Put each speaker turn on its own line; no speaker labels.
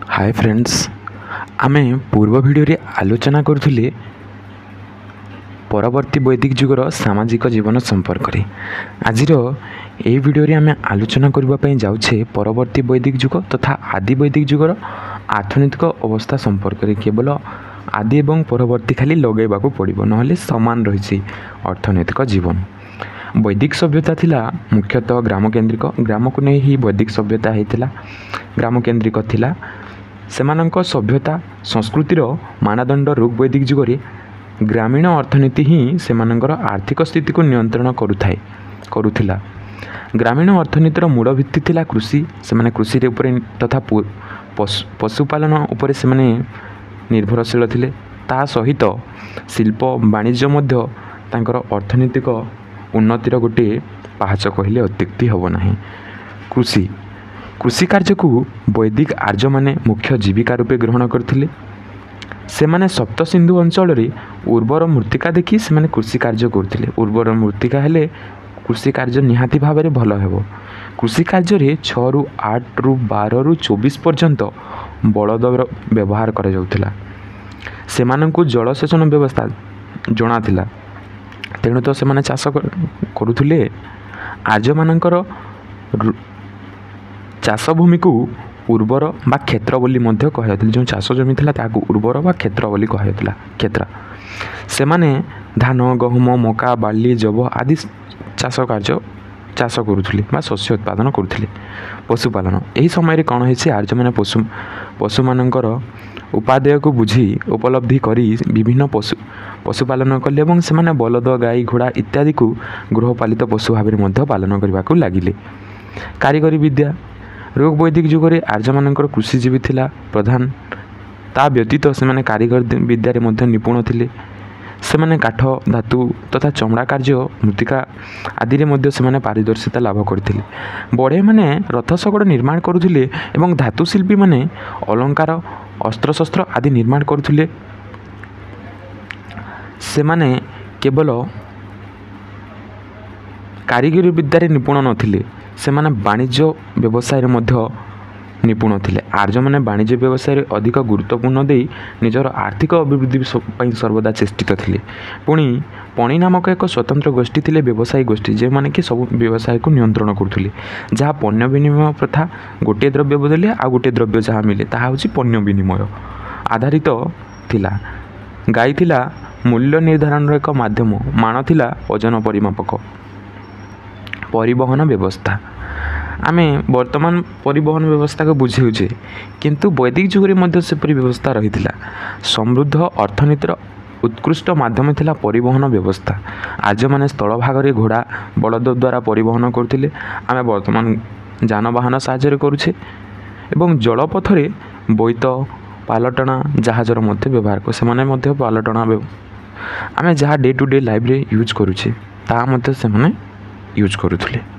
Hi friends, आमे पूर्व video रे आलोचना करुले परवर्ती वैदिक जुगर सामाजिक जीवन संपर्क रे। आजिर यही वीडियो रे आमे आलोचना करबा जाउछे परवर्ती वैदिक जुग तथा आदि वैदिक जुगर अर्थनैतिक अवस्था संपर्क रे। केवल आदि एवं परवर्ती खाली लगेबा को पड़िबो, नहले समान रहिछि अर्थनैतिक जीवन। वैदिक सभ्यता थिला मुख्यतः ग्राम केन्द्रिक, ग्राम को नहीं ही वैदिक सभ्यता हेतिला, ग्राम केन्द्रिक थिला। सेमानंक सभ्यता संस्कृतिर मानदंड ऋग वैदिक जुगरे ग्रामीण अर्थनीति ही सेमानंकर आर्थिक स्थिति को नियंत्रण करुथिला। ग्रामीण अर्थनीतिर मूल भित्ति थिला कृषि। सेमाने कृषि रे उपरे तथा पशुपालन उपरे सेमाने निर्भरशील थिले। ता सहित शिल्प वाणिज्य मध्य तांकर अर्थनीतिक उन्नतिर गोटे पाहाच कहले अत्युक्ति हब नाही। कृषि कृषि कार्य को वैदिक आर्य माने मुख्य जीविका रूपे ग्रहण करथिले। सेमाने सप्त सिंधु अंचल रे उर्वर मृत्तिका देखि सेमाने कृषि कार्य करथिले। उर्वर मृत्तिका हेले कृषि कार्य निहाती भाव में भल हेबो। कृषि कार्य रे 6 रु 8 रु 12 रु 24 पर्यंत बलद व्यवहार करा जाउथिला। सेमानंकु जलसेचन व्यवस्था जणा थिला, तेणु तो सेमाने चाष करुथिले। आर्य मानंकर चाष भूमि को उर्वर बा क्षेत्र बोली मध्य कहायथिला। जो चाष जमी थिला ताकू उर्वर बा क्षेत्र बोली कहायथिला। क्षेत्र सेमाने धान, गहुम, मका, बार्ली, जब आदि चाष करुथिले बा शस्य उत्पादन करुथिले। पशुपालन एही समय कौन होइछि, आर्य माने पशु मानंकर उपादेय को बुझी उपलब्धि करी विभिन्न पशुपालन कले और सेमाने बलद, गाई, घोड़ा इत्यादि को गृहपालित पशु भाव में पालन करने को लगिले। कारीगरी विद्या ऋग वैदिक जुगरे आर्य मानंकर कृषिजीवी थिला प्रधान। ता व्यतीत सेमाने कारीगर विद्या रे मध्य निपुण थिले। सेमाने काठ, धातु तथा चमड़ा कार्य, मृत्तिका आदि रे मध्य सेमाने पारदर्शिता लाभ करथिले। बड़े माने रथ शगड़ निर्माण करुथिले एवं धातु शिल्पी माने अलंकार, अस्त्रशस्त्र आदि निर्माण करुथिले। सेमाने केवल कारीगरी विद्या रे निपुण नथिले, सेमाने वाणिज्य व्यवसाय रे मध्य निपुण थिले। आर्य माने वाणिज्य व्यवसाय रे अधिक गुरुत्वपूर्ण दे निजर आर्थिक अभिवृद्धि पई सर्वदा चेष्टित थिले। पुणी पणी नामक एक स्वतंत्र गोष्ठी थिले, व्यवसायी गोष्ठी, जे माने कि सब व्यवसाय को नियंत्रण करथुले। जहाँ पण्य विनिमय प्रथा, गोटे द्रव्य बदले आ गोटे द्रव्य जहाँ मिले ताहा होछि पण्य विनिमय आधारित थिला। गाई थिला मूल्य निर्धारण एक माध्यम, मान थिला ओजन परिमापक। परिवहन व्यवस्था आमे वर्तमान परिवहन व्यवस्था को बुझेउछे, किंतु वैदिक जुगरे मध्य सेपरि व्यवस्था रहिथिला। समृद्ध अर्थनीतिर उत्कृष्ट माध्यम थिला परिवहन व्यवस्था। आर्य माने स्थल भाग रे घोड़ा, बलद द्वारा परिवहन करथिले। आमे वर्तमान जानवाहन साहाय्य करुछे एवं जलपथ रे बोईत, पालटना, जहाजर मध्य व्यवहार को सेमाने मध्य पालटना आमे जहाँ डे टू डे लाइफ रे यूज करुछे ता मध्य सेमाने यूज करुथुले।